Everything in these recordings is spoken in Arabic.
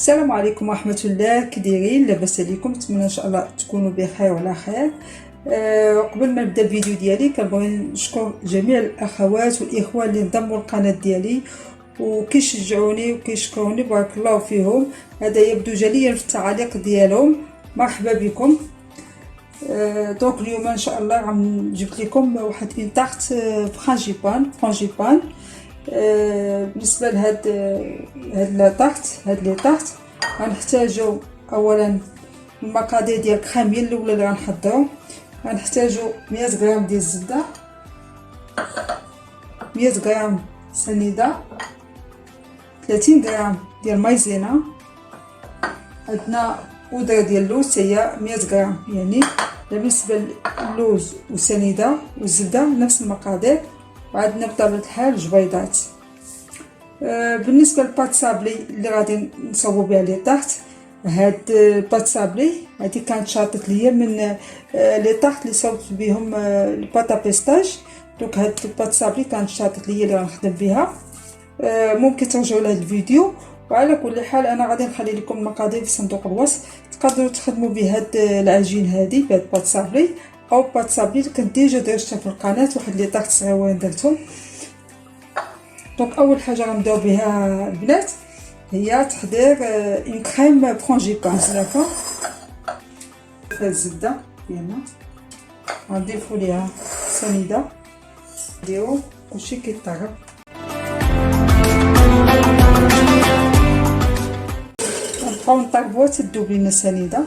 السلام عليكم ورحمه الله. كي دايرين؟ لاباس عليكم؟ نتمنى ان شاء الله تكونوا بخير وعلى خير. قبل ما نبدا الفيديو ديالي كنبغي نشكر جميع الاخوات والاخوه اللي انضموا للقناه ديالي وكيشجعوني وكيشكروني، بارك الله فيهم. هذا يبدو جليا في التعاليق ديالهم. مرحبا بكم. دونك اليوم ان شاء الله جبت لكم واحد اون طارت فرانجيبان. بالنسبه لهاد لي طارت غنحتاجو اولا المقادير ديال الكريميه الاولى اللي غنحضرو. غنحتاجو 100 غرام ديال الزبده، 100 غرام سنيده، 30 غرام ديال مايزينا، عندنا بودره ديال اللوز هي 100 غرام. يعني بالنسبه للوز والسنيده والزبده نفس المقادير، وعندنا بطبيعه الحال جبيضات. بالنسبه للباط صابلي اللي غادي نصوب بها لي طارت، هاد الباط صابلي هادي كانت شاطت ليا من لي طارت اللي صوبت بهم الباطا بيستاج. دونك هاد الباط صابلي كانت شاطت ليا اللي غنخدم بها. ممكن ترجعوا لهاد الفيديو. وعلى كل حال انا غادي نخلي لكم المقادير في صندوق الوصف، تقدروا تخدموا بهاد العجين هادي بهاد الباط صابلي او باط صابلي اللي كنت ديجا درتها في القناه، واحد لي طارت صغيورين درتهم. دونك اول حاجه غنبداو بها البنات هي تحضير اون كريم فرانجيبان. داكوغ، الزبده ديالنا غنضيفوا ليها سنيده، نديرو كلشي كيطرب. غنبقاو نطربوها تذوب لينا السنيده.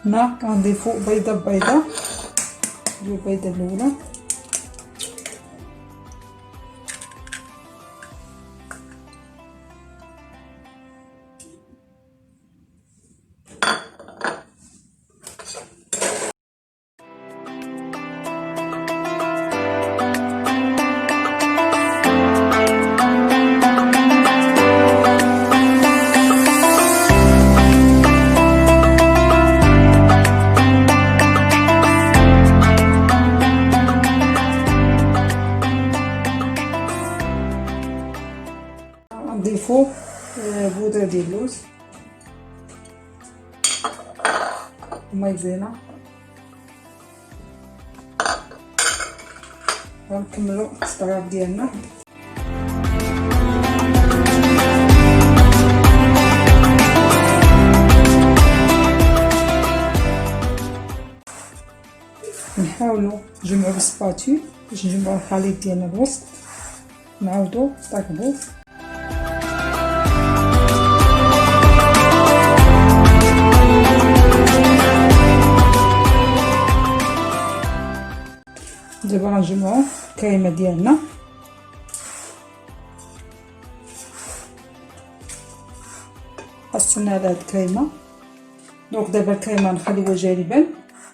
هنا غنضيفو بيضه نديرو البيضه الاولى، نضيفو بودره ديال اللوز ومايزينا. غنكملو التطراب ديالنا. نحاولوا نجمعوا بالسباتول باش نجمعوا الخليط ديالنا الوسط، نعاودوا نطربوه. دابا غنجمعوا الكريمه ديالنا. قصنا على هاد الكريمه. دونك دابا الكريمه نخليوها جانبا،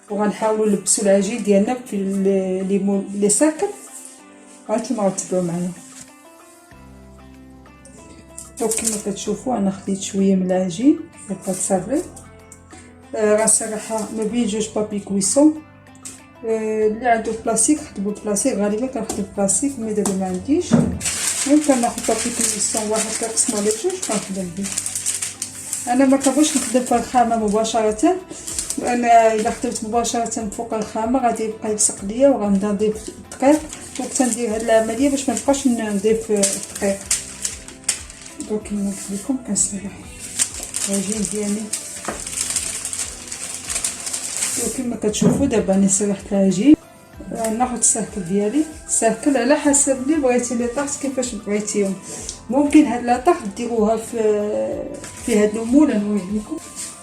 وغنحاولوا نلبسوا العجين ديالنا في ليمون لي ساكن. غانتوما غتبعوا معايا. دونك كما كتشوفوا انا خديت شويه من العجين ديال الباط صابلي. غنسرحها ما بين جوج بابي كويسون. اللي عنده بلاستيك خدموا بلاستيك، غالبا كنخدم بلاستيك، مي دابا ما عنديش. ممكن ناخذ بابي كويسون واحد كنقسمو على جوج كنخدم به. انا ما كنبغيش نخدم في الخامه مباشره، لان الا خدمت مباشره فوق الخامه غادي يبقى يلصق ليا وغنبدا نضيف الدقيق. دونك تندير هاد العمليه باش ما نبقاش نضيف الدقيق. دونك كما قلت لكم كنسرح العجين ديالي. وكما كتشوفوا دابا انا سرحت العجين. ناخذ الساكل ديالي، الساكل على حسب اللي بغيتي لي طارت كيفاش بغيتيهم. ممكن هاد لا طارت ديروها في هاد المول. نوريه لكم.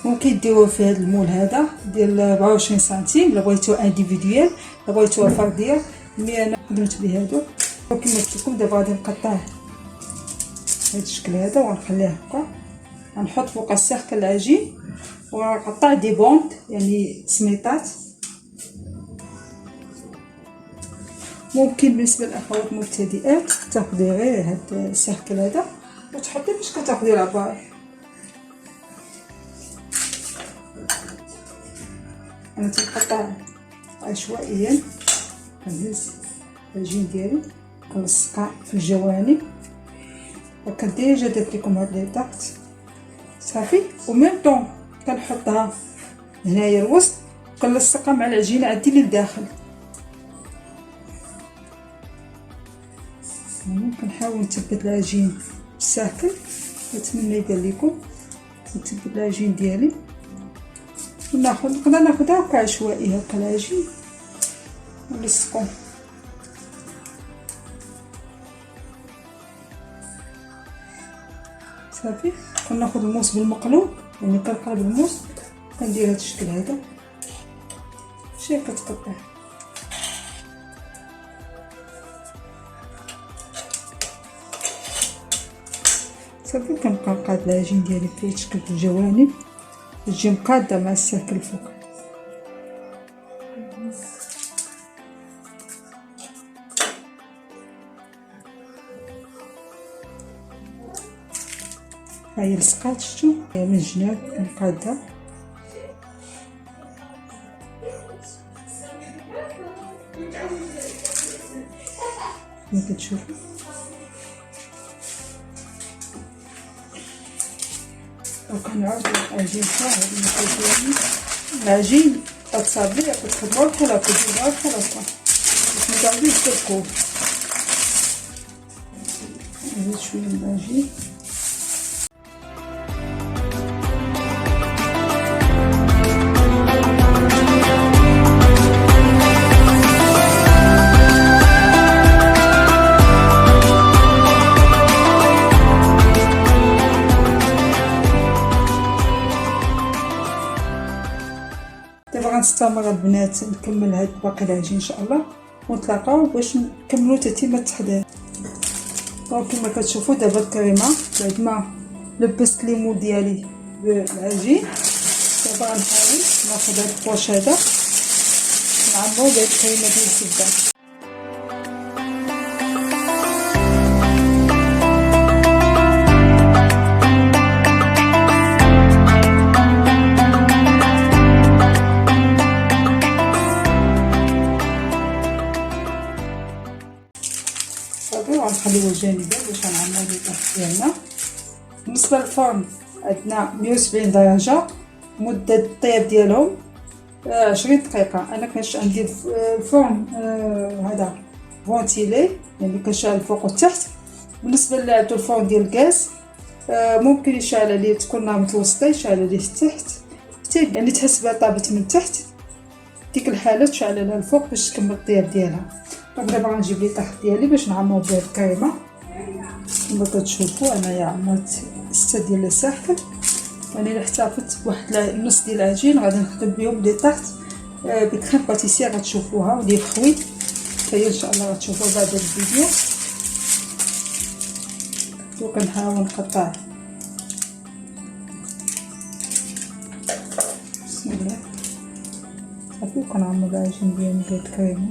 ممكن ديروها في هاد المول هذا ديال 24 سنتيم الا بغيتو انديفيديوال، الا بغيتوها فرديه. مي انا خدمت بهادو. كما قلت لكم دابا غادي نقطع هاد الشكل هذا وغنخليه هكا. غنحط فوق الساكل العجين ونقطع دي بوند يعني سميطات. ممكن بالنسبه للاخوات المبتدئات تاخدي غير هاد الساكل هذا وتحطي باش كتاخدي العبار. انا تنقطع عشوائيا. كنهز العجين ديالي كنلصقها في الجوانب هكا. ديجا درت لكم هاد لي طاقت صافي. وميم طون كنحطها هنايا الوسط، كنلصقها مع العجينه عندي للداخل. ممكن نحاول نثبت العجين بالساكن، نتمنى يدير لكم. نثبت العجين ديالي وناخذ ناخذها هكا عشوائي هكا العجين ونلصقو صافي. كناخذ الموس بالمقلوب، يعني كنقلب الموس كندير هذا الشكل هذا شي كتقطع. صافي كنبقى نقاد العجين ديالي في شكل الجوانب تجي مقاده مع الساكن الفوق. هاهي لصقات شفتو من الجناب مقاده. كما كتشوفوا وكنعاود العجين صافي. العجين كتصابلي كتخدموها بحال هكا ديروها بحال هكا باش متعاودوش تركوه. نزيد شويه من العجين دابا. غنستمر البنات نكمل هاد باقي العجين ان شاء الله ونتلاقاو باش نكملوا تتمه التحضير. دونك كما كتشوفوا دابا الكريمه بعد ما لبست ليمون ديالي بالعجين، دابا غنحاول ناخذ هاد البوش هذا نعمرو بهاد الكريمه ديال الزبده. غنخليوه جانبا باش غنعمرو لي طاح ديالنا. بالنسبه للفرن عندنا 170 درجه، مده الطياب ديالهم 20 دقيقه. انا كندير الفرن هذا فونتيلي يعني كنشعل الفوق والتحت. بالنسبه اللي عندو الفرن ديال الغاز ممكن يشعل عليه تكون نار متوسطه، يشعل عليه التحت حتى يعني تحس بها طابت من تحت، ديك الحاله تشعل لها الفوق باش تكمل الطياب ديالها. دابا غنجيب لي طاح ديالي باش نعمرو بها الكريمه. كما كتشوفوا انايا عمرت 6 ديال الساحل، يعني الا احتفظت بواحد النص ديال العجين غادي نخدم بهم لي طاحت بكريم باتيسير غتشوفوها وديال الخويت فهي ان شاء الله غتشوفوها بعد الفيديو. وكنحاول نقطع بسم الله صافي. وكنعمر العجين ديالي بالكريمه.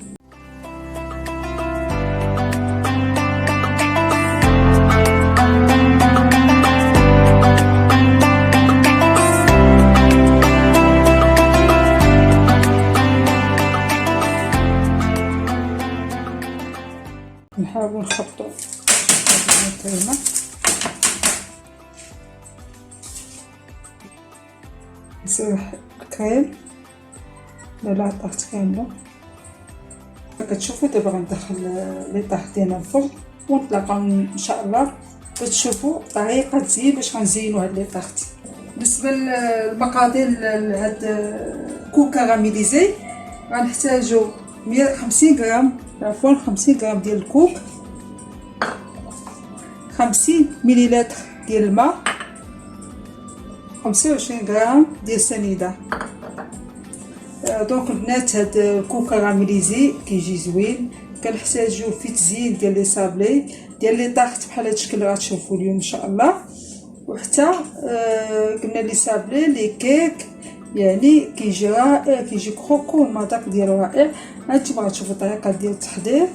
نحاول نخبطو الكريمه نسيح الكريم لا طاحت كامله. كتشوفوا دابا غندخل لي طاح ديالنا الفرن ونتلاقاو ان شاء الله باش تشوفوا طريقه تزيين باش غنزينوا هاد لي طاحت. بالنسبه للمقادير لهاد كوك كراميليزي غنحتاجوا 150 غرام 50 غرام ديال الكوك، 50 مليلتر ديال الماء، 25 غرام ديال السنيده. دونك البنات هاد الكوك كراميليزي كيجي زوين. كنحتاجو في تزيين ديال لي صابلي ديال لي طاحت بحال هاد الشكل غتشوفوا اليوم ان شاء الله. وحتى قلنا لي صابلي لي كيك يعني كيجي رائع، كيجي كروكو المذاق ديالو رائع. هانتوما غتشوفوا الطريقه ديال التحضير.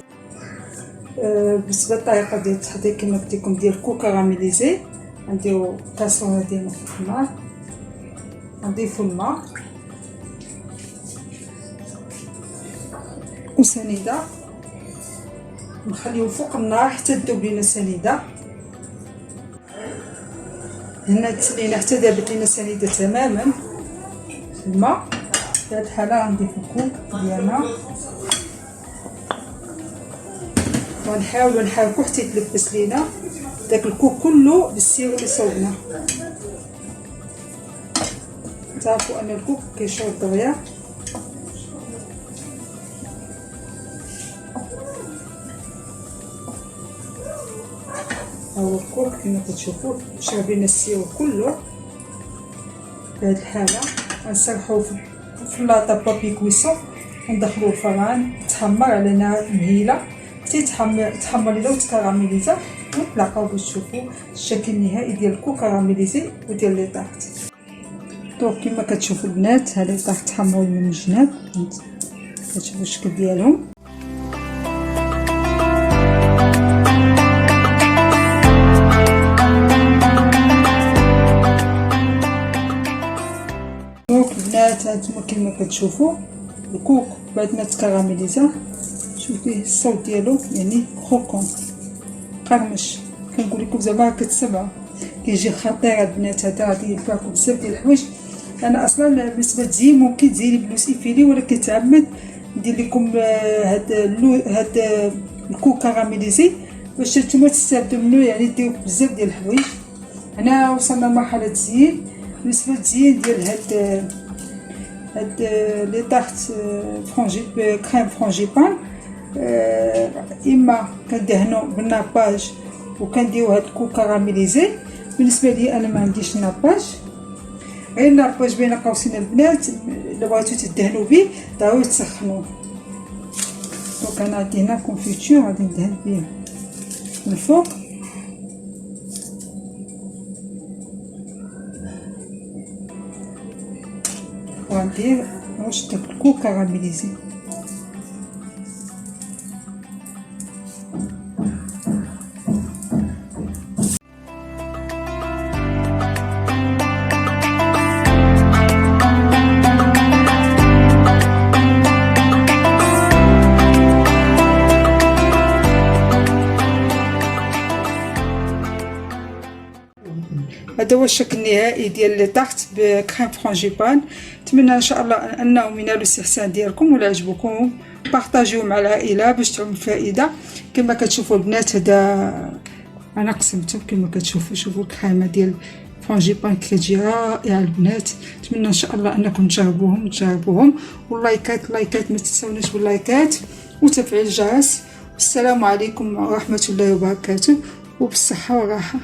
بالنسبه للطريقه ديال التحضير كما قلت لكم ديال الكوك كراميليزي غنديروا كاسرونه ديالنا في النار، غنضيفوا الماء وسنيده، نخليو فوق النار حتى تذوب لينا السنيده. هنا تسلينا حتى ذابت لينا السنيده تماما في الماء. في هذه الحاله غنضيف الكوك ديالنا ونحاولوا نحركو حتى يتلبس لينا داك الكوك كله بالسيرو اللي صوبنا. تعرفوا ان الكوك كيشرب دغيا. هو الكوك كما كتشوفوا شرب لنا السيرو كله. في هذه الحاله غنسرحوه في لاطا بابي كويسون وندخلوه الفران تحمر على نار مهيله حتى تحمر لينا وتكراميليزا، ونتلاقاو باش تشوفوا الشكل النهائي ديال الكوك كراميليزي وديال لي طارت. دونك كما كتشوفوا البنات هاد لي طارت تحمروا من الجناب، كتشوفوا الشكل ديالهم. دونك البنات هانتوما كما كتشوفوا الكوك بعد ما تكراميليزا، شوفي الصوت ديالو يعني خوكون قرمش. كنقول لكم زعما كتسمعوا كيجي خطير البنات. هذا غادي ينفعكم بزاف ديال الحوايج. انا اصلا بالنسبه تزيين ممكن تزيني بلوس ايفيلي، ولا كنتعمد ندير لكم هاد الكوك كراميليزي باش نتوما تستافدوا منه، يعني ديروا بزاف ديال الحوايج. هنا وصلنا لمرحله التزيين. بالنسبه للتزيين ديال هاد لي طارت كريم فرونجيبان، اما كندهنوا بالناباج وكنديروا هاد الكوك كراميليزي. بالنسبه لي انا ما عنديش ناباج، غير ناباج بين قوسين البنات الا بغيتو تدهنوا به ضروري تسخنوه. دونك انا عندي هنا كونفيتور غادي ندهن به من الفوق. وغندير واش داك الكوك كراميليزي. هذا هو الشكل النهائي ديال لي طارت بكريم فرونجيبان. نتمنى ان شاء الله انهم ينالوا الاستحسان ديالكم ولا عجبكم. بارطاجيوه مع العائله باش تعم الفائده. كما كتشوفوا البنات هذا انا قسمته كما كتشوفوا. شوفوا الكريمه ديال فرونجيبان كتجي رائعه البنات. نتمنى ان شاء الله انكم تجربوهم. واللايكات ما تنساوناش باللايكات وتفعيل الجرس. والسلام عليكم ورحمه الله وبركاته، وبالصحه والراحه.